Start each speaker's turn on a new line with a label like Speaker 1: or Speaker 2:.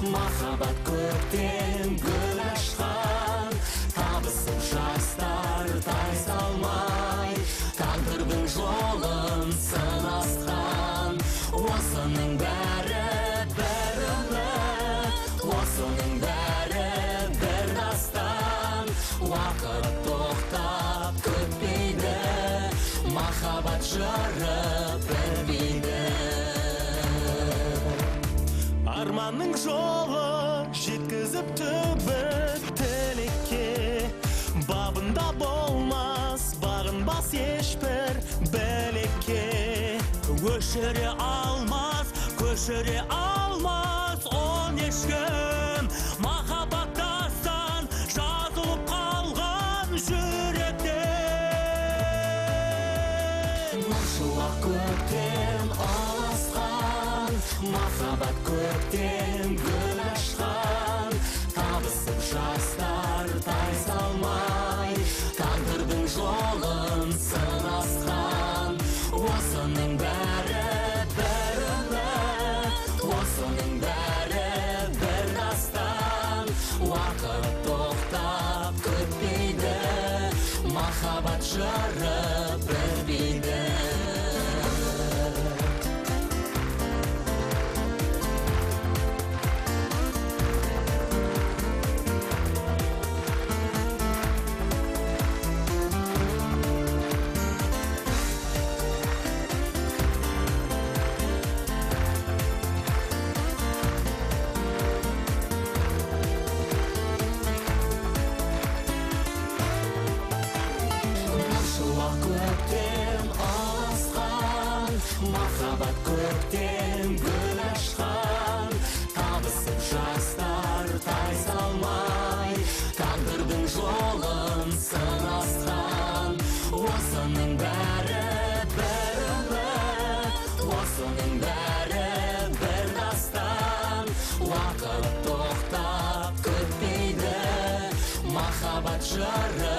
Speaker 1: махаббат көктем гүл ашқан, табысып жастар тайсалмай, тағдырдың жолын сынасқан. Осының бәрі бір үміт, осының бәрі бір дастан. Уақыт тоқтап күтпейді, махаббат жыры білмейді. Арманның жолы жеткізіп түбі тілекке, бабында болмас, бағынбас ешбір білекке. Өшіре алмас, көшіре алмас он ешкім, махаббаттастан жазылып қалған жүректе. Нұршуақ көктем аласқан, махаббат көктем гүл ашқан, табысып жастар тайсалмай, тағдырдың жолын сынасқан. Осының бәрі бір үміт, осының бәрі бір дастан. Уақыт тоқтап күтпейді, махаббат жыры білмейді. Көктем аласқан, махаббат көктем гүл ашқан, табысып жастар тайсалмай, тағдырдың жолын сынасқан. Осының бәрі бір үміт, осының бәрі бір дастан. Уақыт тоқтап күтпейді, махаббат жыры